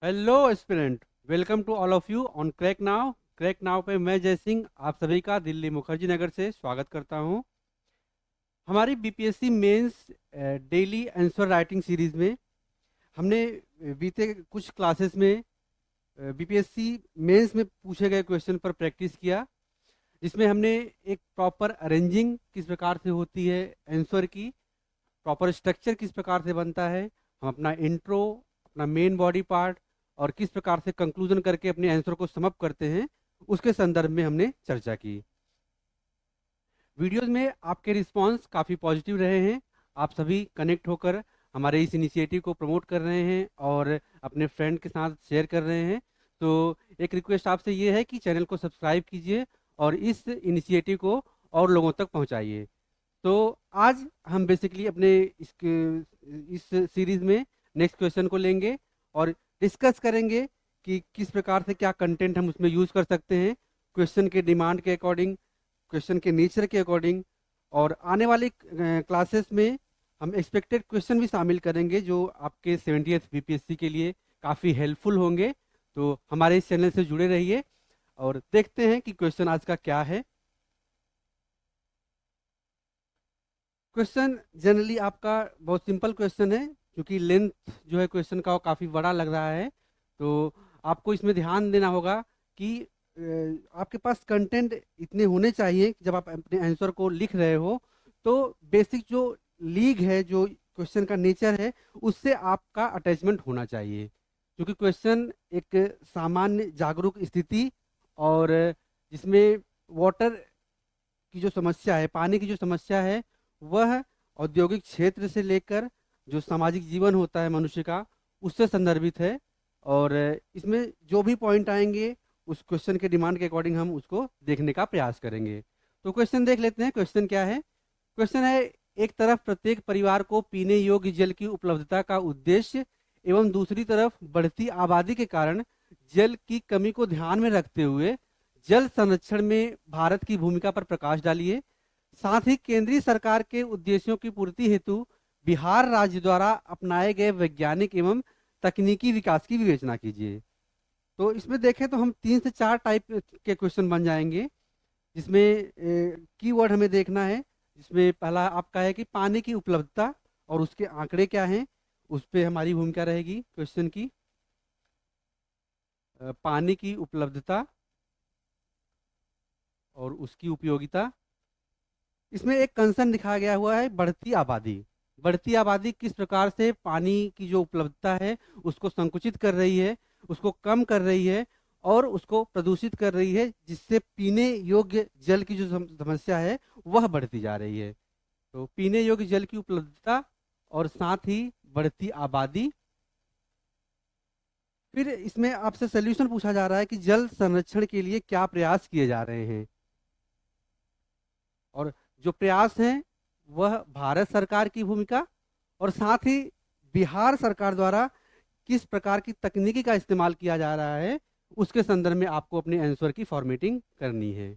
Hello aspirant, welcome to all of you on crack now. Crack now पे मैं जय सिंह आप सभी का दिल्ली मुखर्जी नगर से स्वागत करता हूं। हमारी BPSC mains daily answer writing series में हमने बीते कुछ क्लासेस में बीपीएससी मेंस में पूछे गए क्वेश्चन पर प्रैक्टिस किया, जिसमें हमने एक प्रॉपर अरेंजिंग किस प्रकार से होती है आंसर की, प्रॉपर स्ट्रक्चर किस प्रकार से बनता है, हम अपना इंट्रो, अपना मेन बॉडी पार्ट और किस प्रकार से कंक्लूजन करके अपने आंसर को समअप करते हैं, उसके संदर्भ में हमने चर्चा की। वीडियोस में आपके रिस्पांस काफ़ी पॉजिटिव रहे हैं। आप सभी कनेक्ट होकर हमारे इस इनिशिएटिव को प्रमोट कर रहे हैं और अपने फ्रेंड के साथ शेयर कर रहे हैं। तो एक रिक्वेस्ट आपसे ये है कि चैनल को सब्सक्राइब कीजिए और इस इनिशिएटिव को और लोगों तक पहुंचाइए। तो आज हम बेसिकली अपने इस सीरीज में नेक्स्ट क्वेश्चन को लेंगे और डिस्कस करेंगे कि किस प्रकार से क्या कंटेंट हम उसमें यूज कर सकते हैं, क्वेश्चन के डिमांड के अकॉर्डिंग, क्वेश्चन के नेचर के अकॉर्डिंग। और आने वाली क्लासेस में हम एक्सपेक्टेड क्वेश्चन भी शामिल करेंगे जो आपके 70th बीपीएससी के लिए काफ़ी हेल्पफुल होंगे। तो हमारे इस चैनल से जुड़े रहिए और देखते हैं कि क्वेश्चन आज का क्या है। क्वेश्चन जनरली आपका बहुत सिंपल क्वेश्चन है, क्योंकि लेंथ जो है क्वेश्चन का वो काफ़ी बड़ा लग रहा है। तो आपको इसमें ध्यान देना होगा कि आपके पास कंटेंट इतने होने चाहिए कि जब आप अपने आंसर को लिख रहे हो तो बेसिक जो लीग है, जो क्वेश्चन का नेचर है, उससे आपका अटैचमेंट होना चाहिए। क्योंकि क्वेश्चन एक सामान्य जागरूक स्थिति और जिसमें वाटर की जो समस्या है, पानी की जो समस्या है, वह औद्योगिक क्षेत्र से लेकर जो सामाजिक जीवन होता है मनुष्य का, उससे संदर्भित है। और इसमें जो भी पॉइंट आएंगे उस क्वेश्चन के डिमांड के अकॉर्डिंग हम उसको देखने का प्रयास करेंगे। तो क्वेश्चन देख लेते हैं। क्वेश्चन क्या है? क्वेश्चन है, एक तरफ प्रत्येक परिवार को पीने योग्य जल की उपलब्धता का उद्देश्य एवं दूसरी तरफ बढ़ती आबादी के कारण जल की कमी को ध्यान में रखते हुए जल संरक्षण में भारत की भूमिका पर प्रकाश डालिए। साथ ही केंद्रीय सरकार के उद्देश्यों की पूर्ति हेतु बिहार राज्य द्वारा अपनाए गए वैज्ञानिक एवं तकनीकी विकास की विवेचना कीजिए। तो इसमें देखें तो हम 3 से 4 टाइप के क्वेश्चन बन जाएंगे, जिसमें कीवर्ड हमें देखना है। जिसमें पहला आपका है कि पानी की उपलब्धता और उसके आंकड़े क्या हैं, उस पर हमारी भूमिका रहेगी क्वेश्चन की। पानी की उपलब्धता और उसकी उपयोगिता। इसमें एक कंसर्न दिखाया गया हुआ है, बढ़ती आबादी। बढ़ती आबादी किस प्रकार से पानी की जो उपलब्धता है उसको संकुचित कर रही है, उसको कम कर रही है और उसको प्रदूषित कर रही है, जिससे पीने योग्य जल की जो समस्या है वह बढ़ती जा रही है। तो पीने योग्य जल की उपलब्धता और साथ ही बढ़ती आबादी। फिर इसमें आपसे सोल्यूशन पूछा जा रहा है कि जल संरक्षण के लिए क्या प्रयास किए जा रहे हैं, और जो प्रयास हैं वह भारत सरकार की भूमिका और साथ ही बिहार सरकार द्वारा किस प्रकार की तकनीकी का इस्तेमाल किया जा रहा है, उसके संदर्भ में आपको अपने आंसर की फॉर्मेटिंग करनी है।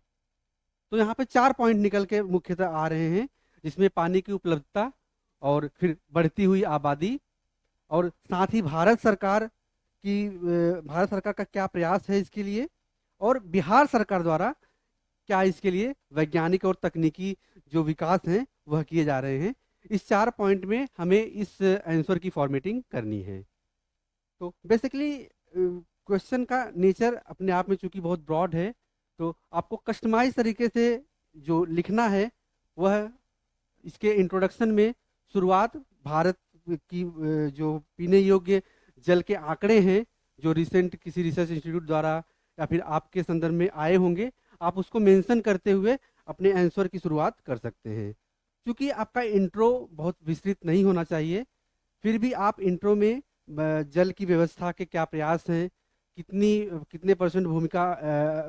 तो यहाँ पे 4 पॉइंट निकल के मुख्यतः आ रहे हैं, जिसमें पानी की उपलब्धता और फिर बढ़ती हुई आबादी और साथ ही भारत सरकार का क्या प्रयास है इसके लिए, और बिहार सरकार द्वारा क्या इसके लिए वैज्ञानिक और तकनीकी जो विकास हैं वह किए जा रहे हैं। इस 4 पॉइंट में हमें इस आंसर की फॉर्मेटिंग करनी है। तो बेसिकली क्वेश्चन का नेचर अपने आप में चूंकि बहुत ब्रॉड है, तो आपको कस्टमाइज तरीके से जो लिखना है वह इसके इंट्रोडक्शन में शुरुआत भारत की जो पीने योग्य जल के आंकड़े हैं, जो रिसेंट किसी रिसर्च इंस्टीट्यूट द्वारा या फिर आपके संदर्भ में आए होंगे, आप उसको मेंशन करते हुए अपने आंसर की शुरुआत कर सकते हैं। क्योंकि आपका इंट्रो बहुत विस्तृत नहीं होना चाहिए, फिर भी आप इंट्रो में जल की व्यवस्था के क्या प्रयास हैं, कितनी कितने परसेंट भूमिका,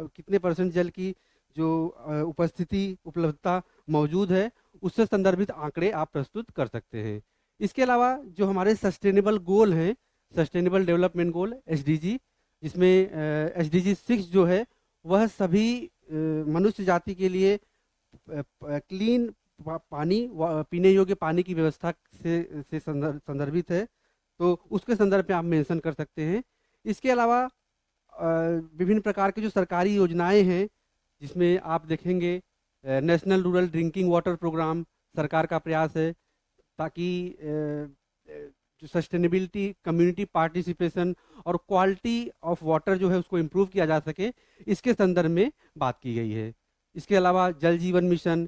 कितने परसेंट जल की जो उपस्थिति उपलब्धता मौजूद है, उससे संदर्भित आंकड़े आप प्रस्तुत कर सकते हैं। इसके अलावा जो हमारे सस्टेनेबल गोल हैं, सस्टेनेबल डेवलपमेंट गोल एसडीजी, जिसमें एसडीजी 6 जो है वह सभी मनुष्य जाति के लिए क्लीन पानी, पीने योग्य पानी की व्यवस्था से संदर्भित है। तो उसके संदर्भ में आप मेंशन कर सकते हैं। इसके अलावा विभिन्न प्रकार की जो सरकारी योजनाएं हैं, जिसमें आप देखेंगे national rural drinking water programme सरकार का प्रयास है, ताकि जो सस्टेनेबिलिटी, कम्युनिटी पार्टिसिपेशन और क्वालिटी ऑफ वाटर जो है उसको इम्प्रूव किया जा सके, इसके संदर्भ में बात की गई है। इसके अलावा जल जीवन मिशन,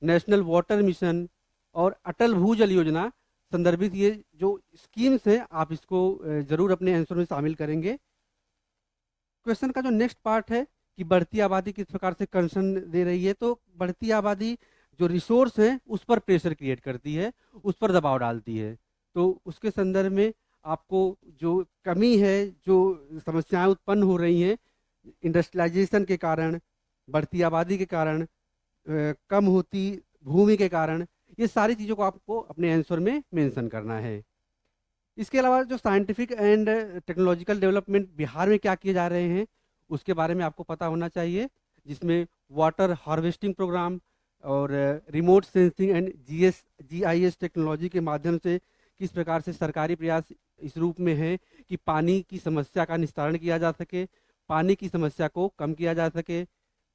नेशनल वाटर मिशन और अटल भूजल योजना संदर्भित ये जो स्कीम्स हैं, आप इसको जरूर अपने आंसर में शामिल करेंगे। क्वेश्चन का जो नेक्स्ट पार्ट है कि बढ़ती आबादी किस प्रकार से कंसर्न दे रही है, तो बढ़ती आबादी जो रिसोर्स है उस पर प्रेशर क्रिएट करती है, उस पर दबाव डालती है। तो उसके संदर्भ में आपको जो कमी है, जो समस्याएं उत्पन्न हो रही हैं इंडस्ट्रियलाइजेशन के कारण, बढ़ती आबादी के कारण, कम होती भूमि के कारण, ये सारी चीज़ों को आपको अपने आंसर में मेंशन करना है। इसके अलावा जो scientific and technological development Bihar में क्या किए जा रहे हैं, उसके बारे में आपको पता होना चाहिए, जिसमें वाटर हार्वेस्टिंग प्रोग्राम और remote sensing and GIS technology के माध्यम से किस प्रकार से सरकारी प्रयास इस रूप में है कि पानी की समस्या का निस्तारण किया जा सके, पानी की समस्या को कम किया जा सके।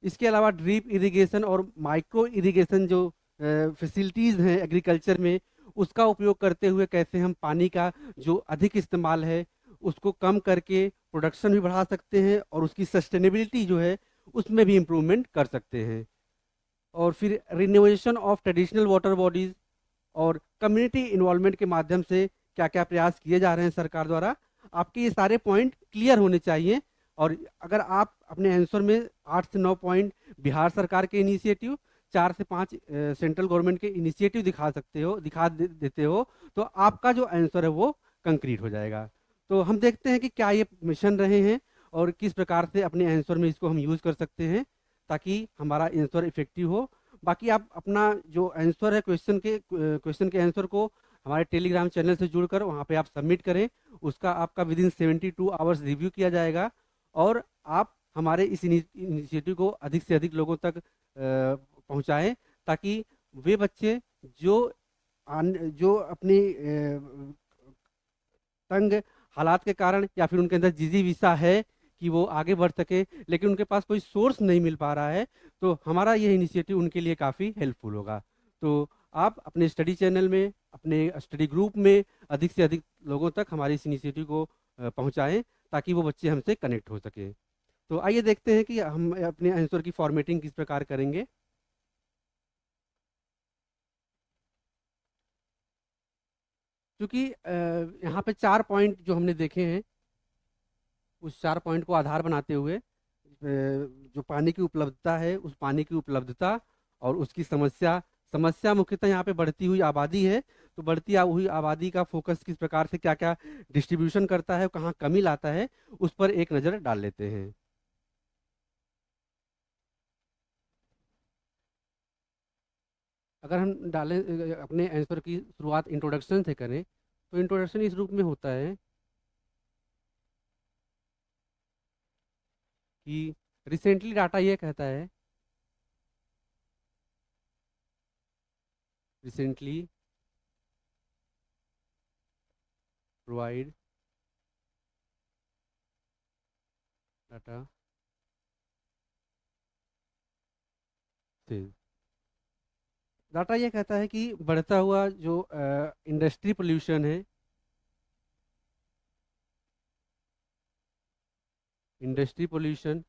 इसके अलावा ड्रिप इरिगेशन और माइक्रो इरिगेशन जो फैसिलिटीज़ हैं एग्रीकल्चर में, उसका उपयोग करते हुए कैसे हम पानी का जो अधिक इस्तेमाल है उसको कम करके प्रोडक्शन भी बढ़ा सकते हैं और उसकी सस्टेनेबिलिटी जो है उसमें भी इम्प्रूवमेंट कर सकते हैं। और फिर renovation of traditional water bodies और कम्युनिटी इन्वॉल्वमेंट के माध्यम से क्या क्या प्रयास किए जा रहे हैं सरकार द्वारा, आपके ये सारे पॉइंट क्लियर होने चाहिए। और अगर आप अपने आंसर में 8 से 9 पॉइंट बिहार सरकार के इनिशिएटिव, 4 से 5 सेंट्रल गवर्नमेंट के इनिशिएटिव दिखा सकते हो, देते हो, तो आपका जो आंसर है वो कंक्रीट हो जाएगा। तो हम देखते हैं कि क्या ये मिशन रहे हैं और किस प्रकार से अपने आंसर में इसको हम यूज़ कर सकते हैं ताकि हमारा आंसर इफेक्टिव हो। बाकी आप अपना जो आंसर है क्वेश्चन के आंसर को हमारे टेलीग्राम चैनल से जुड़कर वहाँ पे आप सबमिट करें। उसका आपका विदिन 72 आवर्स रिव्यू किया जाएगा और आप हमारे इस इनिशिएटिव को अधिक से अधिक लोगों तक पहुँचाएं, ताकि वे बच्चे जो जो अपनी तंग हालात के कारण या फिर उनके अंदर जिजीविसा है कि वो आगे बढ़ सके, लेकिन उनके पास कोई सोर्स नहीं मिल पा रहा है, तो हमारा ये इनिशिएटिव उनके लिए काफ़ी हेल्पफुल होगा। तो आप अपने स्टडी चैनल में, अपने स्टडी ग्रुप में अधिक से अधिक लोगों तक हमारे इस इनिशिएटिव को पहुंचाएं, ताकि वो बच्चे हमसे कनेक्ट हो सके। तो आइए देखते हैं कि हम अपने आंसर की फॉर्मेटिंग किस प्रकार करेंगे। क्योंकि यहाँ पे 4 पॉइंट जो हमने देखे हैं, उस 4 पॉइंट को आधार बनाते हुए जो पानी की उपलब्धता है, उस पानी की उपलब्धता और उसकी समस्या, समस्या मुख्यतः यहाँ पे बढ़ती हुई आबादी है। तो बढ़ती हुई आबादी का फोकस किस प्रकार से क्या क्या डिस्ट्रीब्यूशन करता है, कहाँ कमी लाता है, उस पर एक नज़र डाल लेते हैं। अगर हम डालें अपने आंसर की शुरुआत इंट्रोडक्शन से करें, तो इंट्रोडक्शन इस रूप में होता है कि रिसेंटली डाटा ये कहता है, रिसेंटली प्रोवाइड डाटा से, डाटा ये कहता है कि बढ़ता हुआ जो इंडस्ट्री पोल्यूशन है, इंडस्ट्री पोल्यूशन,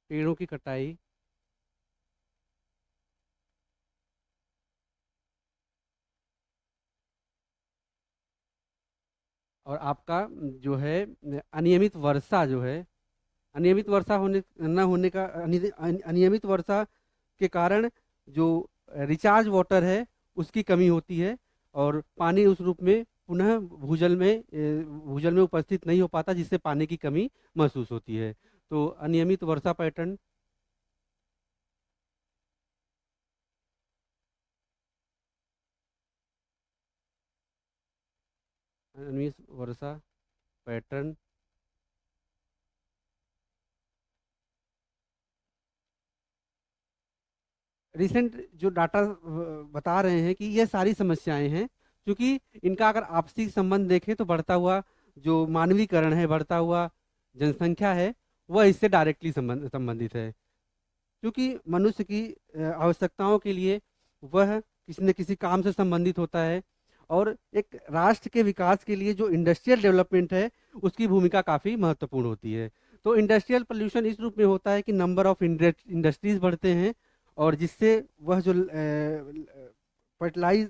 पेड़ों की कटाई और आपका जो है अनियमित वर्षा जो है, अनियमित वर्षा होने न होने का अनियमित वर्षा के कारण जो रिचार्ज वाटर है उसकी कमी होती है और पानी उस रूप में पुनः भूजल में उपस्थित नहीं हो पाता, जिससे पानी की कमी महसूस होती है। तो अनियमित वर्षा पैटर्न, अनियमित वर्षा पैटर्न, रिसेंट जो डाटा बता रहे हैं कि ये सारी समस्याएं हैं क्योंकि इनका अगर आपसी संबंध देखें तो बढ़ता हुआ जो मानवीकरण है, बढ़ता हुआ जनसंख्या है, वह इससे डायरेक्टली संबंधित है। क्योंकि मनुष्य की आवश्यकताओं के लिए वह किसी न किसी काम से संबंधित होता है, और एक राष्ट्र के विकास के लिए जो इंडस्ट्रियल डेवलपमेंट है उसकी भूमिका काफ़ी महत्वपूर्ण होती है। तो इंडस्ट्रियल पोल्यूशन इस रूप में होता है कि नंबर ऑफ इंडस्ट्रीज बढ़ते हैं, और जिससे वह जो फर्टिलाइज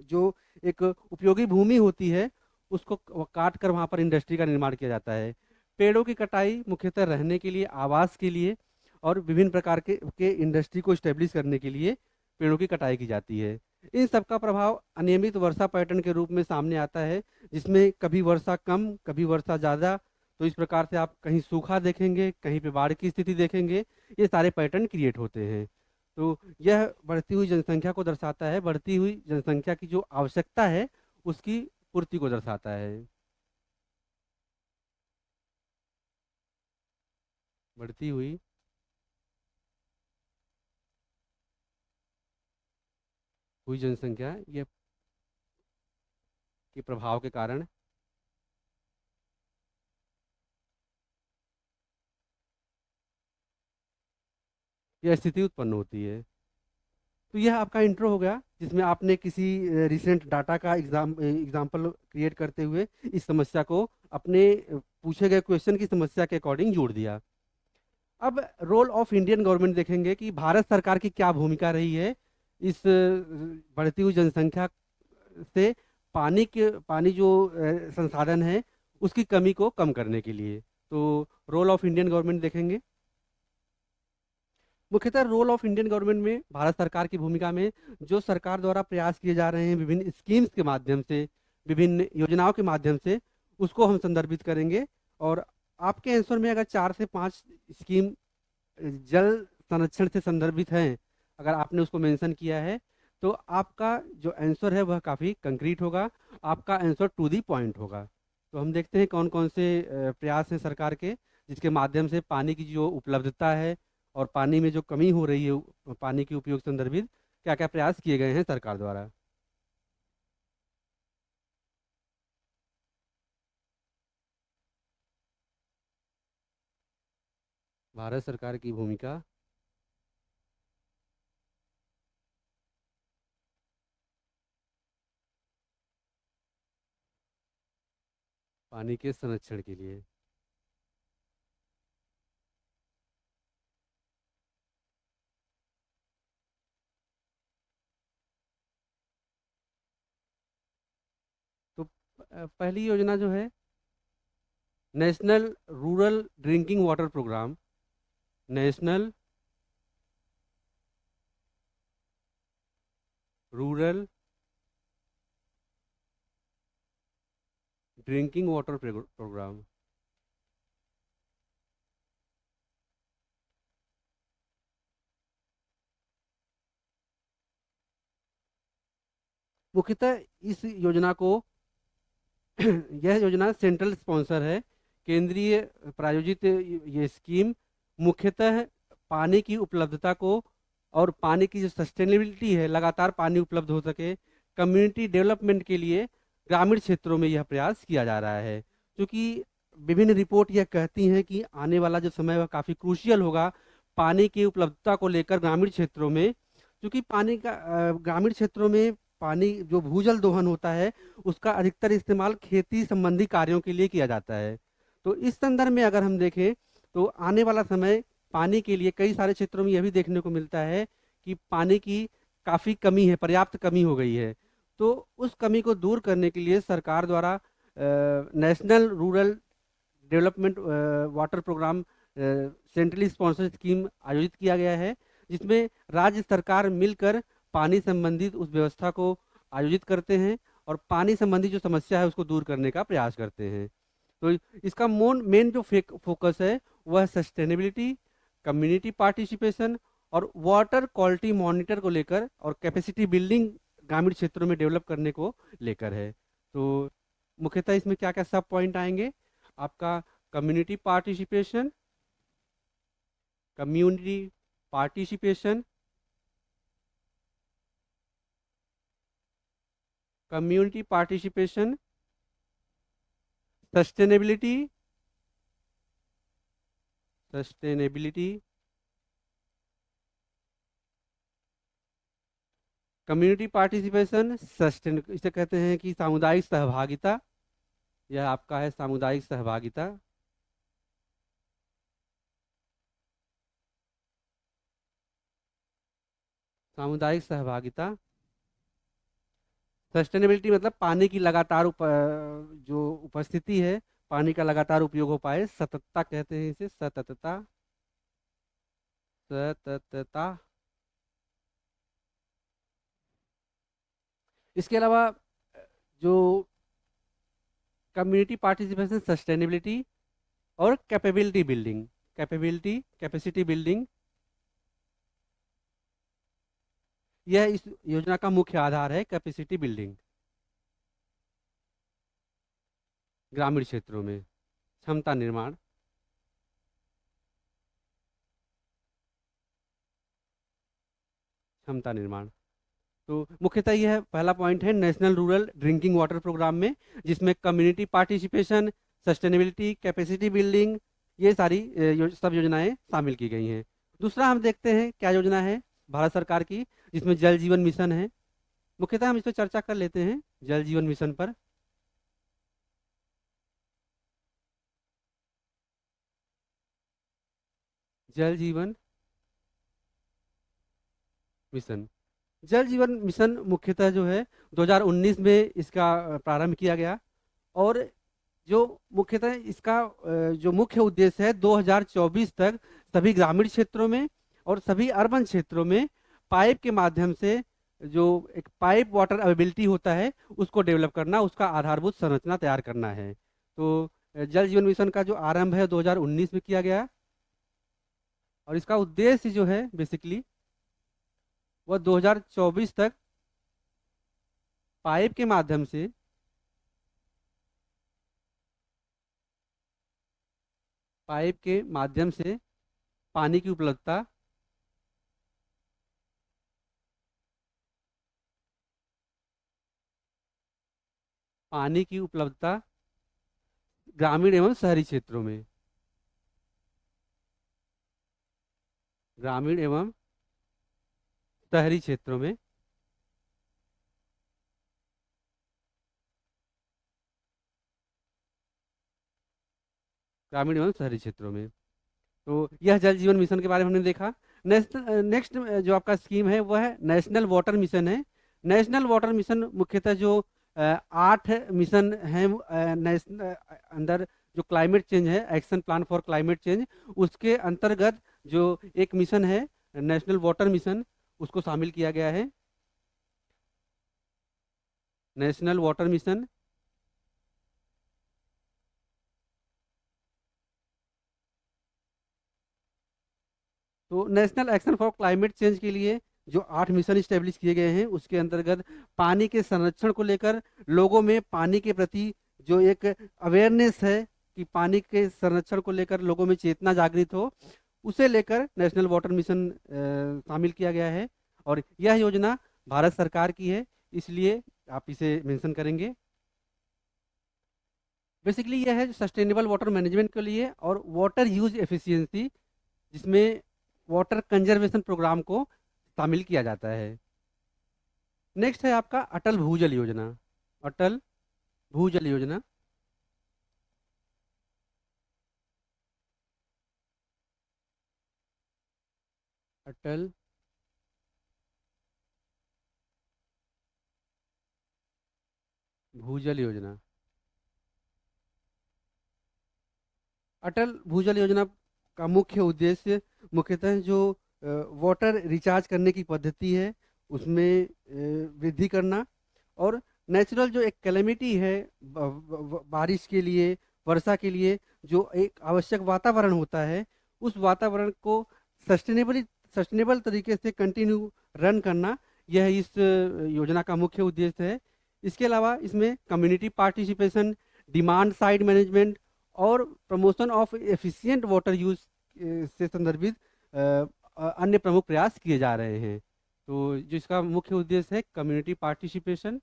जो एक उपयोगी भूमि होती है उसको काट कर वहाँ पर इंडस्ट्री का निर्माण किया जाता है। पेड़ों की कटाई मुख्यतः रहने के लिए, आवास के लिए और विभिन्न प्रकार के इंडस्ट्री को स्टेब्लिश करने के लिए पेड़ों की कटाई की जाती है। इन सब का प्रभाव अनियमित वर्षा पैटर्न के रूप में सामने आता है, जिसमें कभी वर्षा कम, कभी वर्षा ज़्यादा। तो इस प्रकार से आप कहीं सूखा देखेंगे, कहीं पे बाढ़ की स्थिति देखेंगे, ये सारे पैटर्न क्रिएट होते हैं। तो यह बढ़ती हुई जनसंख्या को दर्शाता है, बढ़ती हुई जनसंख्या की जो आवश्यकता है उसकी पूर्ति को दर्शाता है। बढ़ती हुई जनसंख्या ये के प्रभाव के कारण यह स्थिति उत्पन्न होती है। तो यह आपका इंट्रो हो गया, जिसमें आपने किसी रिसेंट डाटा का एग्जाम्पल क्रिएट करते हुए इस समस्या को अपने पूछे गए क्वेश्चन की समस्या के अकॉर्डिंग जोड़ दिया। अब रोल ऑफ इंडियन गवर्नमेंट देखेंगे कि भारत सरकार की क्या भूमिका रही है इस बढ़ती हुई जनसंख्या से पानी जो संसाधन है उसकी कमी को कम करने के लिए। तो रोल ऑफ इंडियन गवर्नमेंट देखेंगे। मुख्यतः रोल ऑफ इंडियन गवर्नमेंट में भारत सरकार की भूमिका में जो सरकार द्वारा प्रयास किए जा रहे हैं विभिन्न स्कीम्स के माध्यम से, विभिन्न योजनाओं के माध्यम से, उसको हम संदर्भित करेंगे। और आपके आंसर में अगर 4 से 5 स्कीम जल संरक्षण से संदर्भित हैं, अगर आपने उसको मेंशन किया है, तो आपका जो आंसर है वह काफ़ी कंक्रीट होगा, आपका आंसर टू दी पॉइंट होगा। तो हम देखते हैं कौन कौन से प्रयास हैं सरकार के, जिसके माध्यम से पानी की जो उपलब्धता है और पानी में जो कमी हो रही है पानी के उपयोग संदर्भित क्या क्या प्रयास किए गए हैं सरकार द्वारा। भारत सरकार की भूमिका पानी के संरक्षण के लिए। तो पहली योजना जो है national rural drinking water programme, national rural drinking water programme. मुख्यतः इस योजना को यह योजना सेंट्रल स्पॉन्सर है, केंद्रीय प्रायोजित ये स्कीम मुख्यतः पानी की उपलब्धता को और पानी की जो सस्टेनेबिलिटी है, लगातार पानी उपलब्ध हो सके, कम्युनिटी डेवलपमेंट के लिए ग्रामीण क्षेत्रों में यह प्रयास किया जा रहा है। क्योंकि विभिन्न रिपोर्ट यह कहती हैं कि आने वाला जो समय वह काफ़ी क्रूशियल होगा पानी की उपलब्धता को लेकर ग्रामीण क्षेत्रों में। क्योंकि पानी का ग्रामीण क्षेत्रों में पानी जो भूजल दोहन होता है उसका अधिकतर इस्तेमाल खेती संबंधी कार्यों के लिए किया जाता है। तो इस संदर्भ में अगर हम देखें तो आने वाला समय पानी के लिए कई सारे क्षेत्रों में यह भी देखने को मिलता है कि पानी की काफ़ी कमी है, पर्याप्त कमी हो गई है। तो उस कमी को दूर करने के लिए सरकार द्वारा national rural development water programme centrally sponsored scheme आयोजित किया गया है, जिसमें राज्य सरकार मिलकर पानी संबंधित उस व्यवस्था को आयोजित करते हैं और पानी संबंधी जो समस्या है उसको दूर करने का प्रयास करते हैं। तो इसका मेन जो फोकस है वह सस्टेनेबिलिटी, कम्युनिटी पार्टिसिपेशन और वाटर क्वालिटी मॉनिटर को लेकर और कैपेसिटी बिल्डिंग ग्रामीण क्षेत्रों में डेवलप करने को लेकर है। तो मुख्यतः इसमें क्या क्या सब पॉइंट आएंगे आपका? Community participation, community participation, community participation, sustainability, sustainability, community participation, sustain, इसे कहते हैं कि सामुदायिक सहभागिता। यह आपका है सामुदायिक सहभागिता। सामुदायिक सहभागिता। सस्टेनेबिलिटी मतलब पानी की लगातार जो उपस्थिति है, पानी का लगातार उपयोग हो पाए, सततता कहते हैं इसे, सततता, सततता। इसके अलावा जो कम्युनिटी पार्टिसिपेशन, सस्टेनेबिलिटी और capability building, capability, capacity building, यह इस योजना का मुख्य आधार है, कैपेसिटी बिल्डिंग। ग्रामीण क्षेत्रों में क्षमता निर्माण, क्षमता निर्माण। तो मुख्यतः यह पहला पॉइंट है national rural drinking water programme में, जिसमें community participation, sustainability, capacity building, ये सारी सब योजनाएं शामिल की गई हैं। दूसरा हम देखते हैं क्या योजना है भारत सरकार की, जिसमें जल जीवन मिशन है। मुख्यतः हम इस पर चर्चा कर लेते हैं, जल जीवन मिशन पर। जल जीवन मिशन, जल जीवन मिशन मुख्यतः जो है 2019 में इसका प्रारंभ किया गया। और जो मुख्यतः इसका जो मुख्य उद्देश्य है 2024 तक सभी ग्रामीण क्षेत्रों में और सभी अर्बन क्षेत्रों में पाइप के माध्यम से जो एक पाइप वाटर अवेलेबिलिटी होता है उसको डेवलप करना, उसका आधारभूत संरचना तैयार करना है। तो जल जीवन मिशन का जो आरंभ है 2019 में किया गया, और इसका उद्देश्य जो है बेसिकली वह 2024 तक पाइप के माध्यम से, पाइप के माध्यम से पानी की उपलब्धता, पानी की उपलब्धता ग्रामीण एवं शहरी क्षेत्रों में, ग्रामीण एवं शहरी क्षेत्रों में, ग्रामीण एवं शहरी क्षेत्रों में। तो यह जल जीवन मिशन के बारे में हमने देखा। नेशनल नेक्स्ट जो आपका स्कीम है वह है नेशनल वाटर मिशन है। नेशनल वाटर मिशन मुख्यतः जो 8 मिशन हैं नेशनल अंदर, जो क्लाइमेट चेंज है, action plan for climate change, उसके अंतर्गत जो एक मिशन है नेशनल वाटर मिशन, उसको शामिल किया गया है। नेशनल वाटर मिशन, तो national action for climate change के लिए जो 8 मिशन स्टेब्लिश किए गए हैं उसके अंतर्गत पानी के संरक्षण को लेकर लोगों में पानी के प्रति जो एक अवेयरनेस है कि पानी के संरक्षण को लेकर लोगों में चेतना जागृत हो, उसे लेकर नेशनल वाटर मिशन शामिल किया गया है। और यह योजना भारत सरकार की है, इसलिए आप इसे मेंशन करेंगे। बेसिकली यह है सस्टेनेबल वाटर मैनेजमेंट के लिए और वाटर यूज एफिशिएंसी, जिसमें वाटर कंजर्वेशन प्रोग्राम को शामिल किया जाता है। नेक्स्ट है आपका अटल भूजल योजना। अटल भूजल योजना, अटल भूजल योजना। अटल भूजल योजना का मुख्य उद्देश्य मुख्यतः जो वाटर रिचार्ज करने की पद्धति है उसमें वृद्धि करना, और नेचुरल जो एक कैलेमिटी है बारिश के लिए, वर्षा के लिए जो एक आवश्यक वातावरण होता है, उस वातावरण को सस्टेनेबली सस्टेनेबल तरीके से कंटिन्यू रन करना, यह इस योजना का मुख्य उद्देश्य है। इसके अलावा इसमें community participation, demand side management और promotion of efficient water use से संदर्भित अन्य प्रमुख प्रयास किए जा रहे हैं। तो जो इसका मुख्य उद्देश्य है कम्युनिटी पार्टिसिपेशन,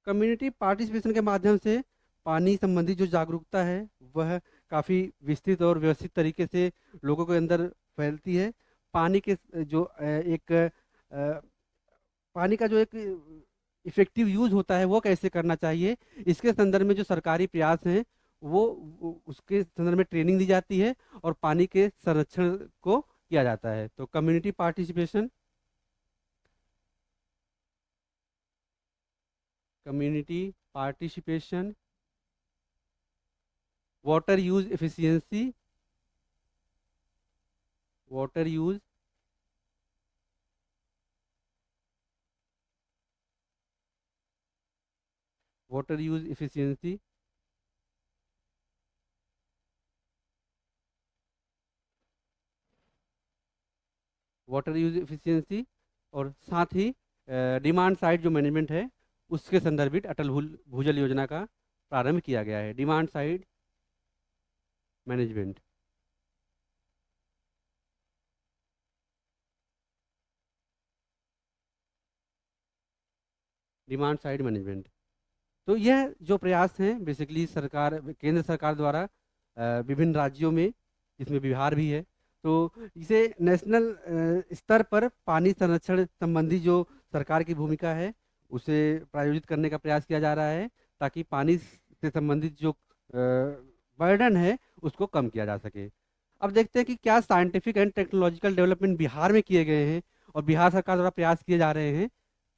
कम्युनिटी पार्टिसिपेशन के माध्यम से पानी संबंधी जो जागरूकता है वह काफ़ी विस्तृत और व्यवस्थित तरीके से लोगों के अंदर फैलती है। पानी के जो एक पानी का जो एक इफेक्टिव यूज होता है वो कैसे करना चाहिए, इसके संदर्भ में जो सरकारी प्रयास हैं उसके संदर्भ में ट्रेनिंग दी जाती है और पानी के संरक्षण को किया जाता है। तो community participation, community participation, water use efficiency, water use water use efficiency, water use efficiency, और साथ ही डिमांड साइड जो मैनेजमेंट है उसके संदर्भित अटल भूजल योजना का प्रारंभ किया गया है। Demand side management, demand side management. तो यह जो प्रयास हैं बेसिकली सरकार, केंद्र सरकार द्वारा विभिन्न राज्यों में, जिसमें बिहार भी है, तो इसे नेशनल स्तर पर पानी संरक्षण संबंधी जो सरकार की भूमिका है उसे प्रायोजित करने का प्रयास किया जा रहा है, ताकि पानी से संबंधित जो बर्डन है उसको कम किया जा सके। अब देखते हैं कि क्या scientific and technological development Bihar में किए गए हैं और बिहार सरकार द्वारा प्रयास किए जा रहे हैं,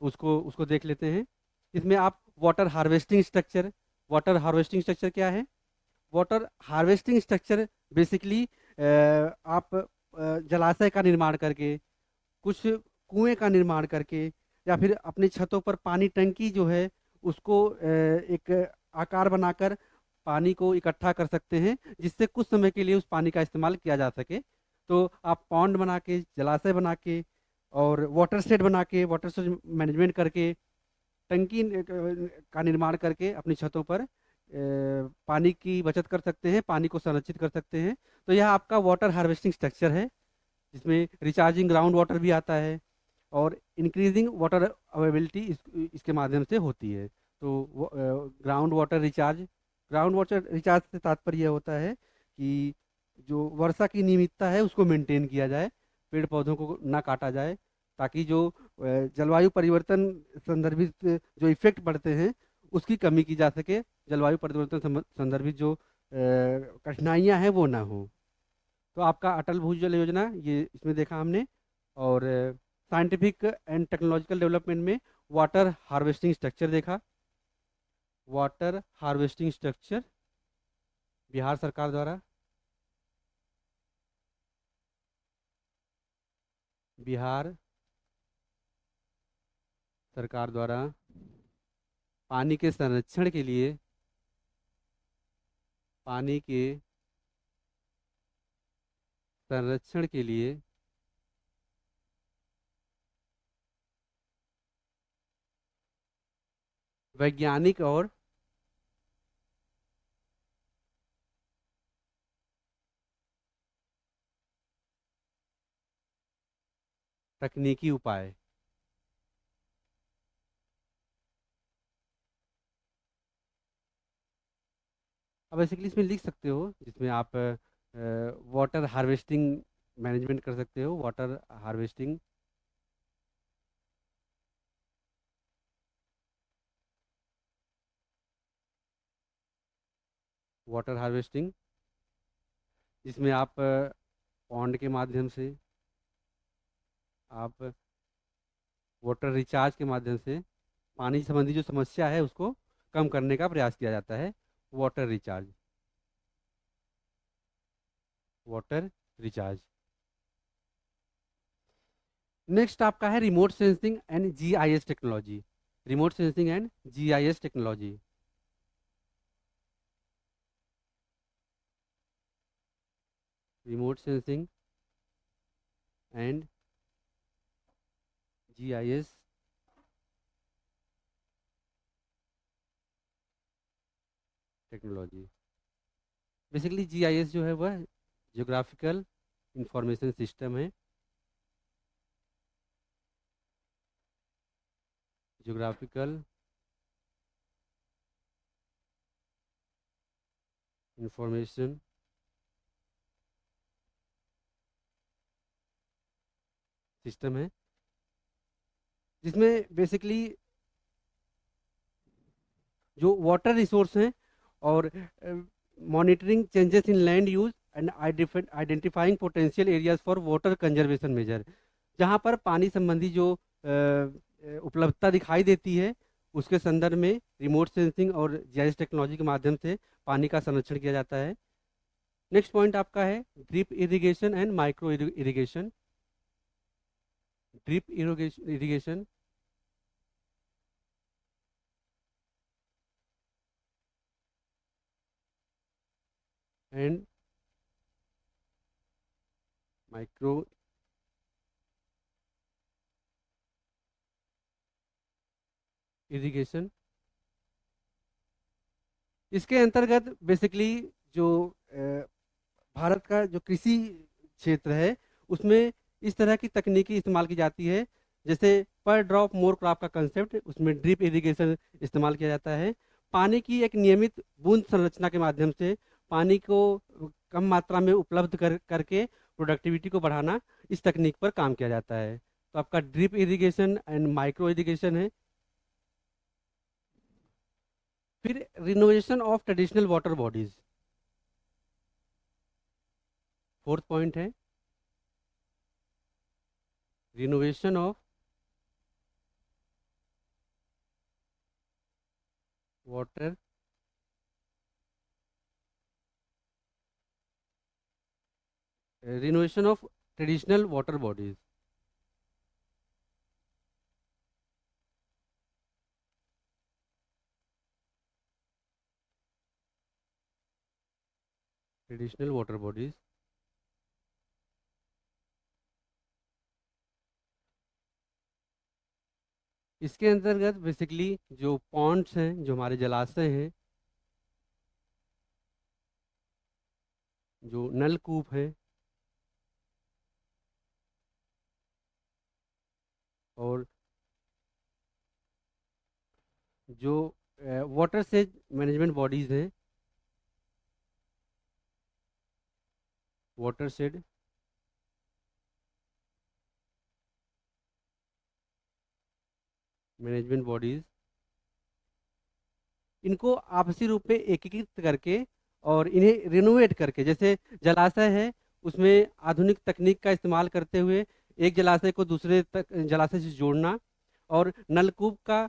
उसको उसको देख लेते हैं। इसमें आप water harvesting structure, water harvesting structure क्या है? वाटर हार्वेस्टिंग स्ट्रक्चर बेसिकली आप जलाशय का निर्माण करके, कुछ कुएं का निर्माण करके, या फिर अपनी छतों पर पानी टंकी जो है उसको एक आकार बनाकर पानी को इकट्ठा कर सकते हैं, जिससे कुछ समय के लिए उस पानी का इस्तेमाल किया जा सके। तो आप पॉन्ड बना के, जलाशय बना के, और वाटर शेड बना के, वाटर शेड मैनेजमेंट करके, टंकी का निर्माण करके अपनी छतों पर पानी की बचत कर सकते हैं, पानी को संरक्षित कर सकते हैं। तो यह आपका वाटर हार्वेस्टिंग स्ट्रक्चर है, जिसमें रिचार्जिंग ग्राउंड वाटर भी आता है और इंक्रीजिंग वाटर अवेलेबिलिटी इसके माध्यम से होती है। तो ground water recharge, ground water recharge से तात्पर्य यह होता है कि जो वर्षा की नियमितता है उसको मेंटेन किया जाए, पेड़ पौधों को ना काटा जाए, ताकि जो जलवायु परिवर्तन संदर्भित जो इफेक्ट पड़ते हैं उसकी कमी की जा सके, जलवायु परिवर्तन संदर्भित जो कठिनाइयाँ हैं वो ना हो। तो आपका अटल भूजल योजना ये इसमें देखा हमने। और साइंटिफिक एंड टेक्नोलॉजिकल डेवलपमेंट में वाटर हार्वेस्टिंग स्ट्रक्चर देखा, वाटर हार्वेस्टिंग स्ट्रक्चर बिहार सरकार द्वारा, बिहार सरकार द्वारा पानी के संरक्षण के लिए, पानी के संरक्षण के लिए वैज्ञानिक और तकनीकी उपाय। अब बेसिकली इसमें लिख सकते हो, जिसमें आप वाटर हार्वेस्टिंग मैनेजमेंट कर सकते हो, वाटर हार्वेस्टिंग, वाटर हार्वेस्टिंग, जिसमें आप पॉन्ड के माध्यम से, आप वाटर रिचार्ज के माध्यम से पानी संबंधी जो समस्या है उसको कम करने का प्रयास किया जाता है। Water recharge, water recharge. Next आपका है remote sensing and GIS technology, remote sensing and GIS technology, remote sensing and GIS technology. Basically GIS जो है वह जियोग्राफिकल इंफॉर्मेशन सिस्टम है, जियोग्राफिकल इंफॉर्मेशन सिस्टम है, जिसमें बेसिकली जो वाटर रिसोर्स हैं और monitoring changes in land use and identifying potential areas for water conservation measure, जहाँ पर पानी संबंधी जो उपलब्धता दिखाई देती है उसके संदर्भ में रिमोट सेंसिंग और जीआईएस टेक्नोलॉजी के माध्यम से पानी का संरक्षण किया जाता है। नेक्स्ट पॉइंट आपका है drip irrigation and micro irrigation. Drip irrigation and micro irrigation, इसके अंतर्गत बेसिकली जो भारत का जो कृषि क्षेत्र है उसमें इस तरह की तकनीकी इस्तेमाल की जाती है, जैसे पर ड्रॉप मोर क्रॉप का कंसेप्ट, उसमें ड्रिप इरिगेशन इस्तेमाल किया जाता है। पानी की एक नियमित बूंद संरचना के माध्यम से पानी को कम मात्रा में उपलब्ध करके प्रोडक्टिविटी को बढ़ाना, इस तकनीक पर काम किया जाता है। तो आपका drip irrigation and micro irrigation है। फिर renovation of traditional water bodies, fourth point है renovation of water renovation of traditional water bodies. Traditional water bodies, इसके अंतर्गत बेसिकली जो पॉन्ड्स हैं, जो हमारे जलाशय हैं, जो नलकूप हैं और जो वाटर से मैनेजमेंट बॉडीज हैं, वाटर शेड मैनेजमेंट बॉडीज, इनको आपसी रूप में एकीकृत करके और इन्हें रिनोवेट करके, जैसे जलाशय है उसमें आधुनिक तकनीक का इस्तेमाल करते हुए एक जलाशय को दूसरे जलाशय से जोड़ना, और नलकूप का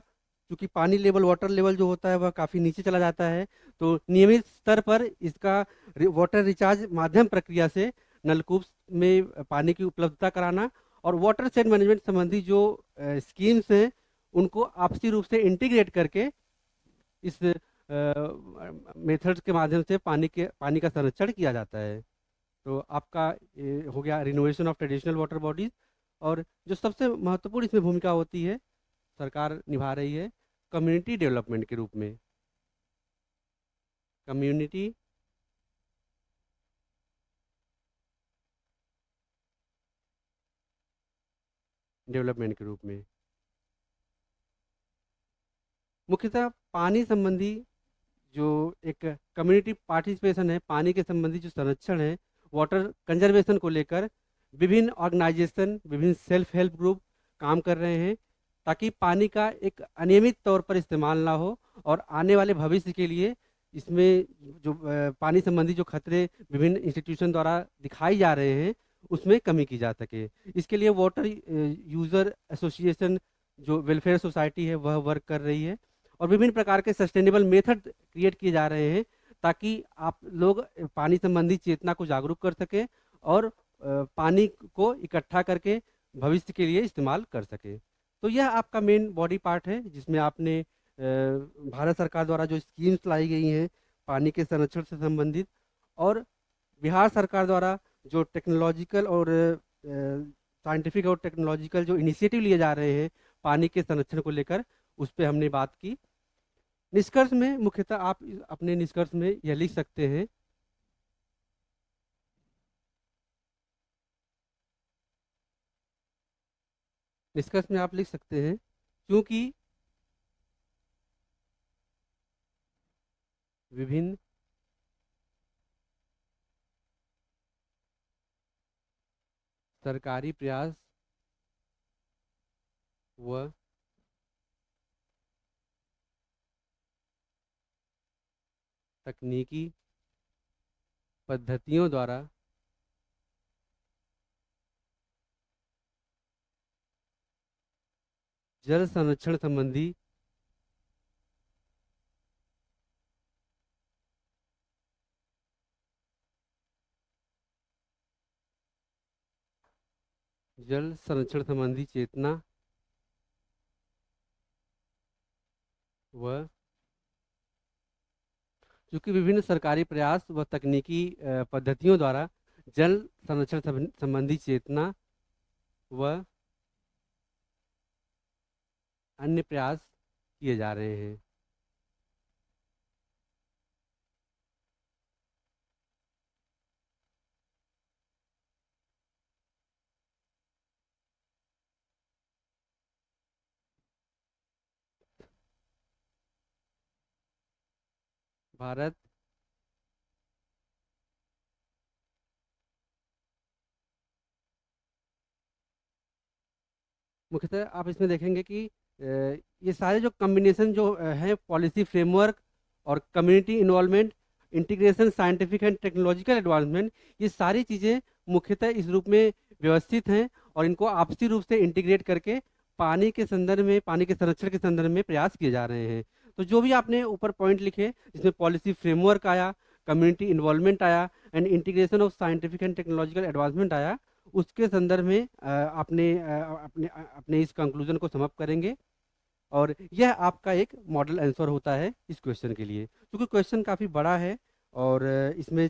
चूंकि पानी लेवल वाटर लेवल जो होता है वह काफ़ी नीचे चला जाता है, तो नियमित स्तर पर इसका वाटर रिचार्ज माध्यम प्रक्रिया से नलकूप में पानी की उपलब्धता कराना, और वाटर शेड मैनेजमेंट संबंधी जो स्कीम्स हैं उनको आपसी रूप से इंटीग्रेट करके इस मेथड्स के माध्यम से पानी का संरक्षण किया जाता है। तो आपका ये हो गया renovation of traditional water bodies. और जो सबसे महत्वपूर्ण इसमें भूमिका होती है सरकार निभा रही है कम्युनिटी डेवलपमेंट के रूप में, कम्युनिटी डेवलपमेंट के रूप में मुख्यतः पानी संबंधी जो एक कम्युनिटी पार्टिसिपेशन है, पानी के संबंधी जो संरक्षण है, वाटर कंजर्वेशन को लेकर विभिन्न ऑर्गेनाइजेशन, विभिन्न सेल्फ हेल्प ग्रुप काम कर रहे हैं, ताकि पानी का एक अनियमित तौर पर इस्तेमाल ना हो और आने वाले भविष्य के लिए इसमें जो पानी संबंधी जो खतरे विभिन्न इंस्टीट्यूशन द्वारा दिखाई जा रहे हैं उसमें कमी की जा सके। इसके लिए वाटर यूज़र एसोसिएशन जो वेलफेयर सोसाइटी है वह वर्क कर रही है, और विभिन्न प्रकार के सस्टेनेबल मेथड क्रिएट किए जा रहे हैं ताकि आप लोग पानी संबंधी चेतना को जागरूक कर सकें और पानी को इकट्ठा करके भविष्य के लिए इस्तेमाल कर सके। तो यह आपका मेन बॉडी पार्ट है जिसमें आपने भारत सरकार द्वारा जो स्कीम्स लाई गई हैं पानी के संरक्षण से संबंधित, और बिहार सरकार द्वारा जो टेक्नोलॉजिकल और साइंटिफिक और टेक्नोलॉजिकल जो इनिशिएटिव लिए जा रहे हैं पानी के संरक्षण को लेकर, उस पर हमने बात की। निष्कर्ष में मुख्यतः आप अपने निष्कर्ष में यह लिख सकते हैं, निष्कर्ष में आप लिख सकते हैं क्योंकि विभिन्न सरकारी प्रयास व तकनीकी पद्धतियों द्वारा जल संरक्षण संबंधी जल संरक्षण संबंधी चेतना व चूंकि विभिन्न सरकारी प्रयास व तकनीकी पद्धतियों द्वारा जल संरक्षण संबंधी चेतना व अन्य प्रयास किए जा रहे हैं। भारत मुख्यतः आप इसमें देखेंगे कि ये सारे जो कम्बिनेशन जो हैं पॉलिसी फ्रेमवर्क और community involvement, integration, scientific and technological advancement, ये सारी चीज़ें मुख्यतः इस रूप में व्यवस्थित हैं और इनको आपसी रूप से इंटीग्रेट करके पानी के संदर्भ में, पानी के संरक्षण के संदर्भ में प्रयास किए जा रहे हैं। तो जो भी आपने ऊपर पॉइंट लिखे, जिसमें पॉलिसी फ्रेमवर्क आया, कम्युनिटी इन्वॉल्वमेंट आया and integration of scientific and technological advancement आया, उसके संदर्भ में आपने अपने इस कंक्लूजन को समअप करेंगे और यह आपका एक मॉडल आंसर होता है इस क्वेश्चन के लिए। क्योंकि क्वेश्चन काफ़ी बड़ा है और इसमें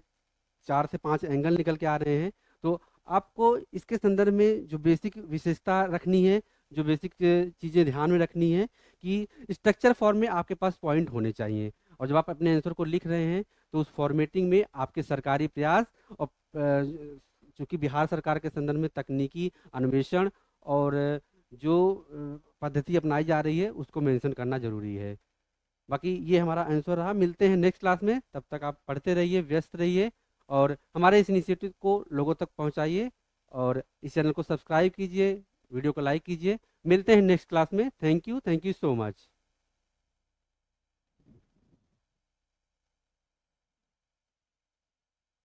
4 से 5 एंगल निकल के आ रहे हैं, तो आपको इसके संदर्भ में जो बेसिक विशेषता रखनी है, जो बेसिक चीज़ें ध्यान में रखनी है कि स्ट्रक्चर फॉर्म में आपके पास पॉइंट होने चाहिए और जब आप अपने आंसर को लिख रहे हैं तो उस फॉर्मेटिंग में आपके सरकारी प्रयास और चूँकि बिहार सरकार के संदर्भ में तकनीकी अन्वेषण और जो पद्धति अपनाई जा रही है उसको मेंशन करना जरूरी है। बाकी ये हमारा आंसर रहा। मिलते हैं नेक्स्ट क्लास में, तब तक आप पढ़ते रहिए, व्यस्त रहिए और हमारे इस इनिशिएटिव को लोगों तक पहुंचाइए और इस चैनल को सब्सक्राइब कीजिए, वीडियो को लाइक कीजिए। मिलते हैं नेक्स्ट क्लास में। Thank you so much.